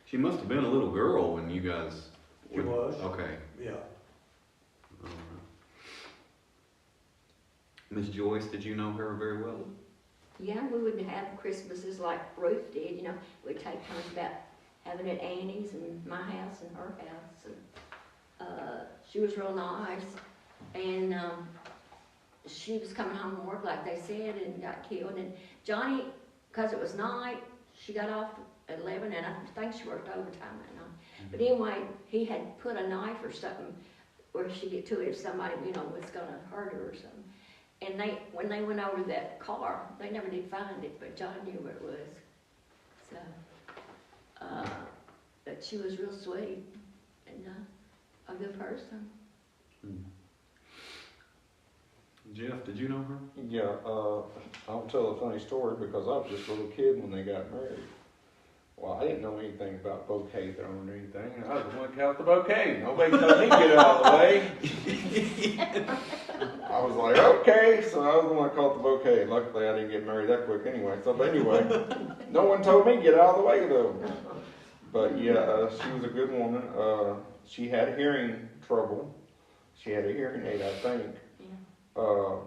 She must have been a little girl when you guys. She was. Okay. Yeah. All right. Miss Joyce, did you know her very well? Yeah, we would have Christmases like Ruth did, you know, we'd take turns about having it at Annie's and my house and her house, and, she was real nice, and, she was coming home from work like they said and got killed, and Johnny, cause it was night, she got off at 11, and I think she worked overtime that night, but anyway, he had put a knife or something where she'd get to it if somebody, you know, was gonna hurt her or something. And when they went over that car, they never did find it, but John knew where it was. So, but she was real sweet and a good person. Jeff, did you know her? Yeah, I'll tell a funny story because I was just a little kid when they got married. Well, I didn't know anything about bouquet throwing or anything. I was the one that got the bouquet. Nobody told me to get out of the way. I was like, okay, so I was the one that caught the bouquet. Luckily, I didn't get married that quick anyway. So, but anyway, no one told me to get out of the way though. But yeah, she was a good woman. She had hearing trouble. She had a hearing aid, I think. Yeah.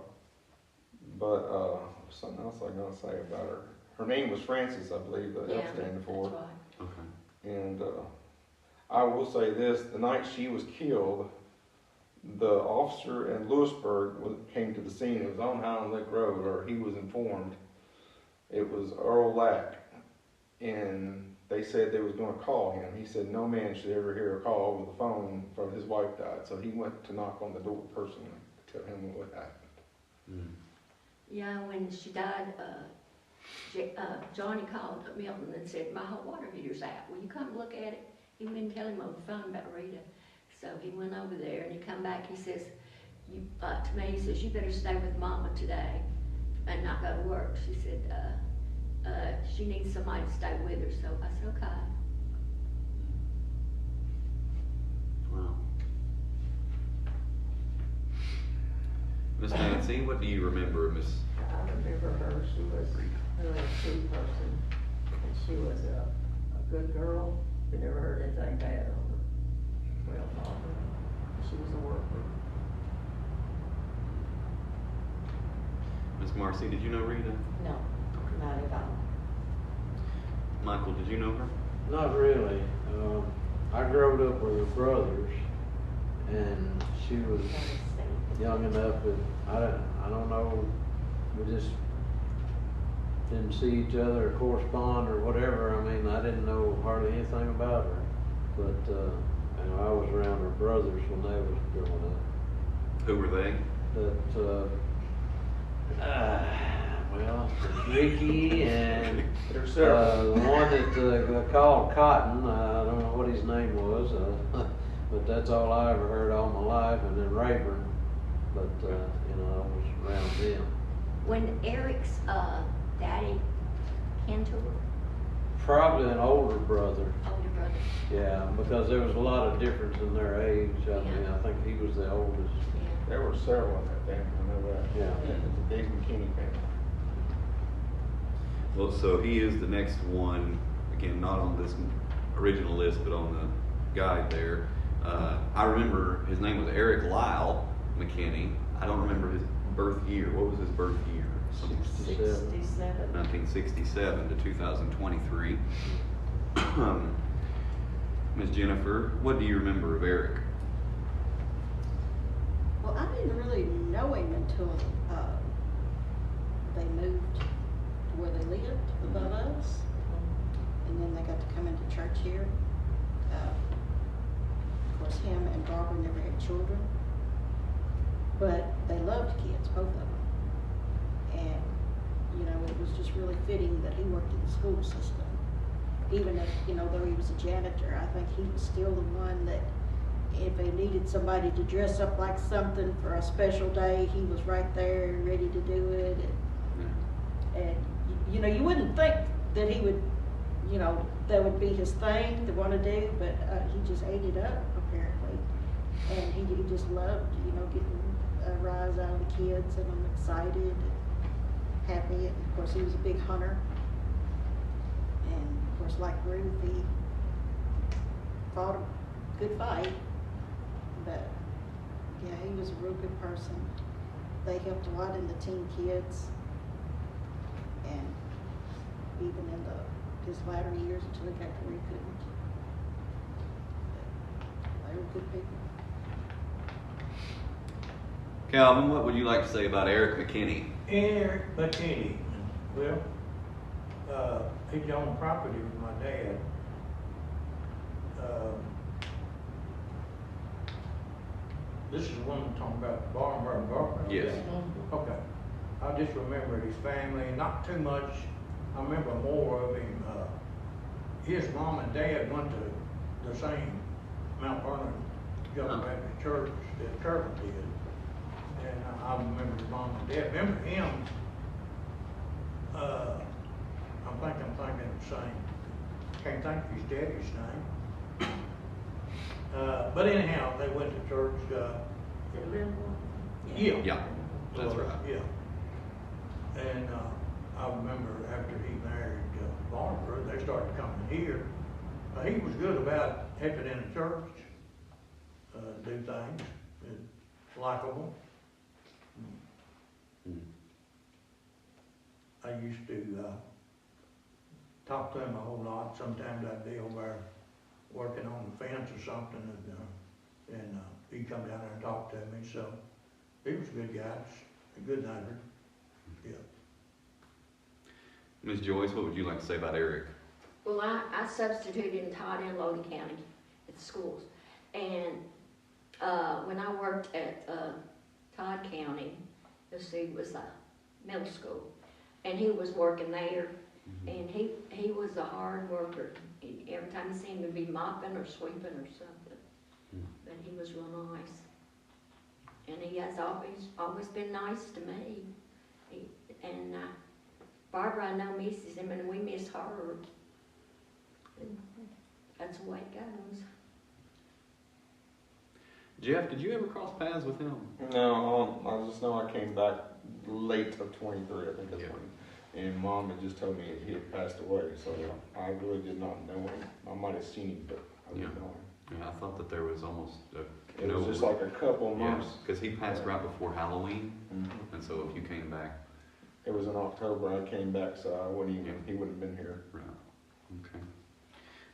But something else I gotta say about her. Her name was Frances, I believe, the F standing for. That's right. Okay. And I will say this, the night she was killed, the officer in Lewisburg came to the scene. It was on Highland Lake Road, or he was informed. It was Earl Lack, and they said they was going to call him. He said no man should ever hear a call over the phone from his wife died. So he went to knock on the door personally to tell him what happened. Yeah, when she died, Johnny called Milton and said, my hot water heater's out. Will you come look at it? He wouldn't tell him over the phone about Rita. So he went over there and he come back, he says, to me, he says, you better stay with Mama today and not go to work. She said, she needs somebody to stay with her. So I said, okay. Wow. Miss Nancy, what do you remember, Miss? I remember her, she was really a sweet person, and she was a good girl, we never heard anything bad on her. Well, taught her. She was a worker. Miss Marcy, did you know Rita? No, not at all. Michael, did you know her? Not really. I grew up with her brothers, and she was young enough that I don't know, we just didn't see each other or correspond or whatever. I mean, I didn't know hardly anything about her, but you know, I was around her brothers when they was growing up. Who were they? Well, Ricky and There's several. the one that called Cotton. I don't know what his name was, but that's all I ever heard all my life. And then Rayburn, but you know, I was around them. When Eric's daddy, Cantor, Probably an older brother. older brother, Yeah, because there was a lot of difference in their age. I mean, I think he was the oldest. yeah. There were several in that family, I know that. Yeah. The Dave McKinney family. Well, so he is the next one, again, not on this original list, but on the guide there. I remember his name was Eric Lyle McKinney. I don't remember his birth year? What was his birth year? 67. 1967 to 2023. Ms. Jennifer, what do you remember of Eric? Well, I didn't really know him until they moved to where they lived above us. And then they got to come into church here. Of course, him and Barbara never had children. But they loved kids, both of them. And, you know, it was just really fitting that he worked in the school system. Even if, you know, though he was a janitor, I think he was still the one that if they needed somebody to dress up like something for a special day, he was right there ready to do it. And you know, you wouldn't think that he would, you know, that would be his thing to want to do, but he just ate it up, apparently. And he just loved, you know, getting a rise out of the kids, and I'm excited and happy. And of course, he was a big hunter. And of course, like Ruth, he fought a good fight. But yeah, he was a real good person. They helped a lot in the teen kids, and even in his latter years until he got to where he couldn't. But they were good people. Calvin, what would you like to say about Eric McKinney? Eric McKinney. Well, he owned property with my dad. This is one I'm talking about, Barnburn Garfield. Yes. Okay. I just remember his family, not too much. I remember more of him. His mom and dad went to the same Mount Vernon Government Baptist Church that Trevor did. And I remember his mom and dad. Remember him, I'm thinking of the same. Can't think of his daddy's name. But anyhow, they went to church. Yeah, that's right. Yeah. And I remember after he married Barbara, they started coming here. He was good about helping in the church, do things, likable. I used to talk to him a whole lot. Sometimes I'd be over there working on the fence or something, and he'd come down there and talk to me. So he was a good guy, a good neighbor. Yeah. Ms. Joyce, what would you like to say about Eric? Well, I substituted and taught in Logan County at the schools. And when I worked at Todd County, it was a middle school, and he was working there, and he was a hard worker. Every time he seemed to be mopping or sweeping or something, but he was real nice. And he has always been nice to me. And Barbara, I know, misses him, and we miss her. And that's the way it goes. Jeff, did you ever cross paths with him? No, I just know I came back late of 23, I think that's when. And Mom had just told me he had passed away, so I really did not know him. I might have seen him, but I didn't know him. Yeah, I thought that there was almost It was just like a couple months. because he passed right before Halloween, and so if you came back. It was in October I came back, so I wouldn't even, he wouldn't have been here. Right, okay.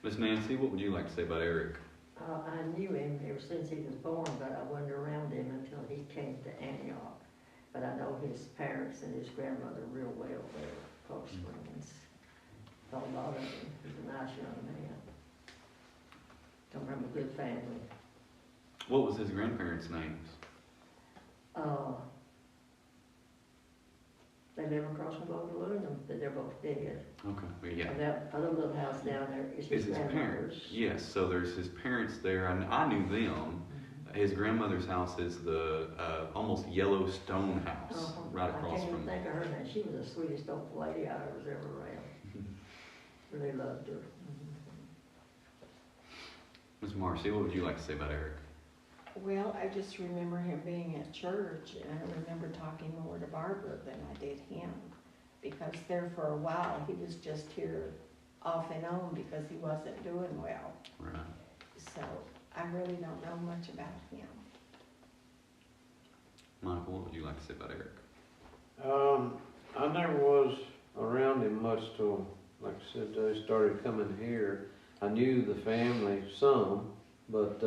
Miss Nancy, what would you like to say about Eric? I knew him ever since he was born, but I wasn't around him until he came to Antioch. But I know his parents and his grandmother real well there, Cold Springs. A lot of them. He's a nice young man. Come from a good family. What was his grandparents' names? They live across from Bogaloo, but they're both dead. Okay, well, yeah. And that other little house down there is his parents? grandmother's. Yes, so there's his parents there, and I knew them. His grandmother's house is the almost yellow stone house right across I can't from. even think of her name. She was the sweetest old lady I was ever around. Really loved her. Ms. Marcy, what would you like to say about Eric? Well, I just remember him being at church, and I remember talking more to Barbara than I did him, because there for a while he was just here off and on because he wasn't doing well. Right. So I really don't know much about him. Michael, what would you like to say about Eric? I never was around him much till, like I said, they started coming here. I knew the family some, but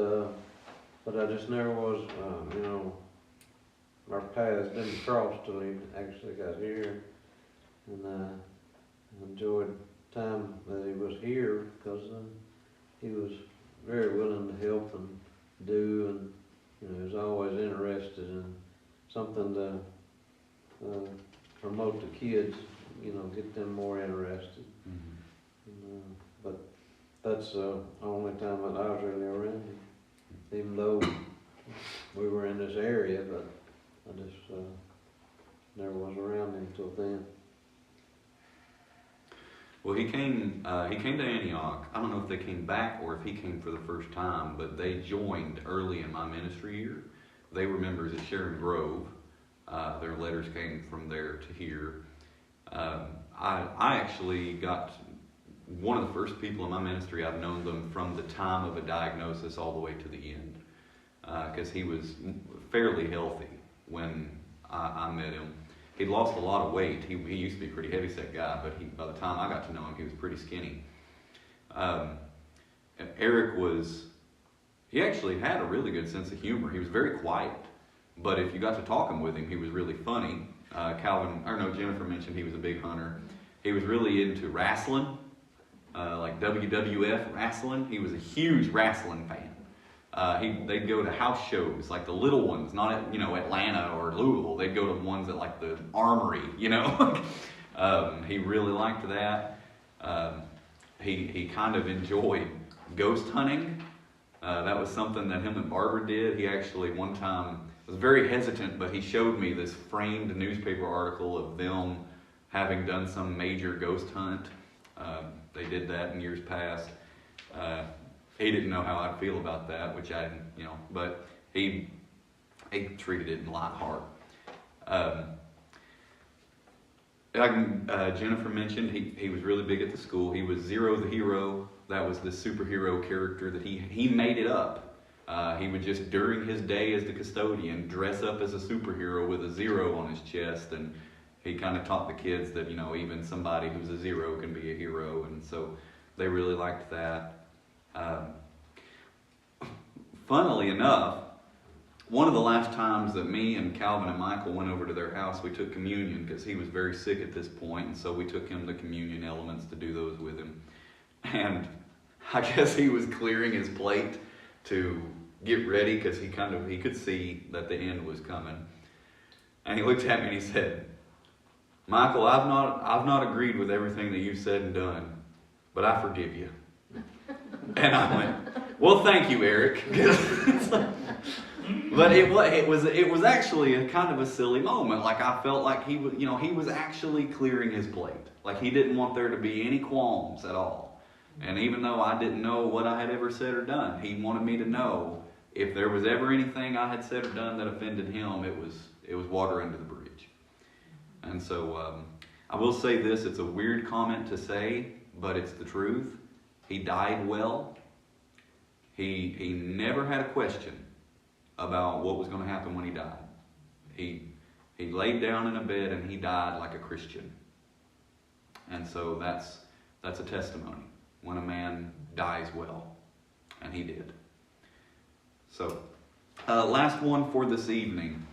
I just never was, our paths didn't cross till he actually got here. And I enjoyed the time that he was here because he was very willing to help and do, and he was always interested in something to promote the kids, get them more interested. But that's the only time that I was really around him, even though we were in this area, but I just never was around him till then. Well, he came to Antioch. I don't know if they came back or if he came for the first time, but they joined early in my ministry year. They were members at Sharon Grove. Their letters came from there to here. I actually got one of the first people in my ministry. I've known them from the time of a diagnosis all the way to the end, because he was fairly healthy when I met him. He'd lost a lot of weight. He used to be a pretty heavy-set guy, but by the time I got to know him, he was pretty skinny. Eric he actually had a really good sense of humor. He was very quiet, but if you got to talking with him, he was really funny. Jennifer mentioned he was a big hunter. He was really into wrestling, like WWF wrestling. He was a huge wrestling fan. They'd go to house shows, like the little ones, not at Atlanta or Louisville. They'd go to ones at like the Armory, He really liked that. He kind of enjoyed ghost hunting. That was something that him and Barbara did. He actually one time was very hesitant, but he showed me this framed newspaper article of them having done some major ghost hunt. They did that in years past. He didn't know how I'd feel about that, which I didn't, but he treated it in light heart. Jennifer mentioned he was really big at the school. He was Zero the Hero. That was the superhero character that he made it up. He would just, during his day as the custodian, dress up as a superhero with a zero on his chest, and he kind of taught the kids that, even somebody who's a zero can be a hero, and so they really liked that. Funnily enough, one of the last times that me and Calvin and Michael went over to their house, we took communion because he was very sick at this point, and so we took him the communion elements to do those with him. And I guess he was clearing his plate to get ready because he could see that the end was coming. And he looked at me and he said, "Michael, I've not agreed with everything that you've said and done, but I forgive you." And I went, "Well, thank you, Eric." But it was actually a kind of a silly moment. Like I felt like he was actually clearing his plate. Like he didn't want there to be any qualms at all. And even though I didn't know what I had ever said or done, he wanted me to know if there was ever anything I had said or done that offended him, it was water under the bridge. And so I will say this: it's a weird comment to say, but it's the truth. He died well. He never had a question about what was going to happen when he died. He laid down in a bed and he died like a Christian. And so that's a testimony when a man dies well, and he did. So, last one for this evening.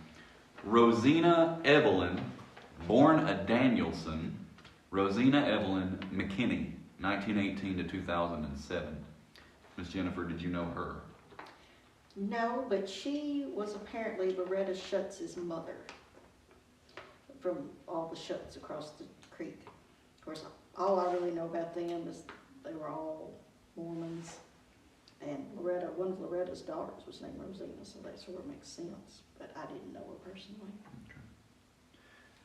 Rosina Evelyn, born a Danielson, Rosina Evelyn McKinney, 1918 to 2007. Miss Jennifer, did you know her? No, but she was apparently Loretta Schutz's mother from all the Schutz across the creek. Of course, all I really know about them is they were all Mormons. And one of Loretta's daughters was named Rosina, so that sort of makes sense. But I didn't know her personally. Okay.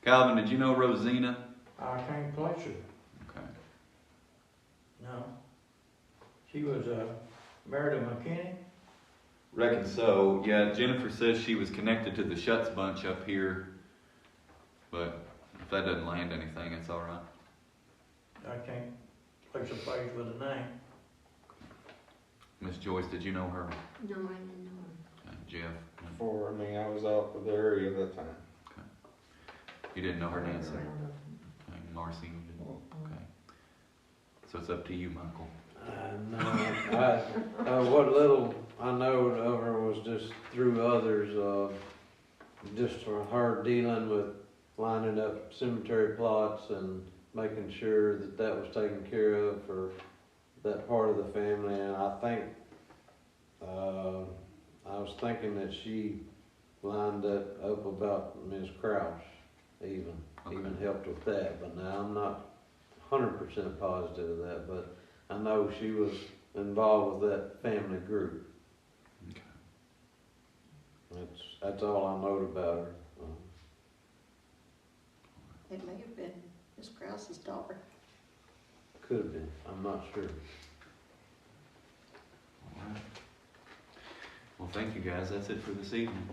Calvin, did you know Rosina? I can't place her. Okay. No. She was married to McKinney. Reckon so. Yeah, Jennifer says she was connected to the Schutz bunch up here. But if that doesn't land anything, it's all right. I can't place a place with a name. Miss Joyce, did you know her? No, I didn't know her. Jeff? I was out of the area at that time. You didn't know her Around Nancy? them. Okay, Marcy, you didn't? Okay. So it's up to you, Michael. No, what little I know of her was just through others, just for her dealing with lining up cemetery plots and making sure that that was taken care of for that part of the family. And I think, I was thinking that she lined that up about Ms. Kraus even helped with that. But now I'm not 100% positive of that, but I know she was involved with that family group. Okay. That's all I know about her. It may have been Miss Krause's daughter. Could have been. I'm not sure. All right. Well, thank you guys. That's it for this evening.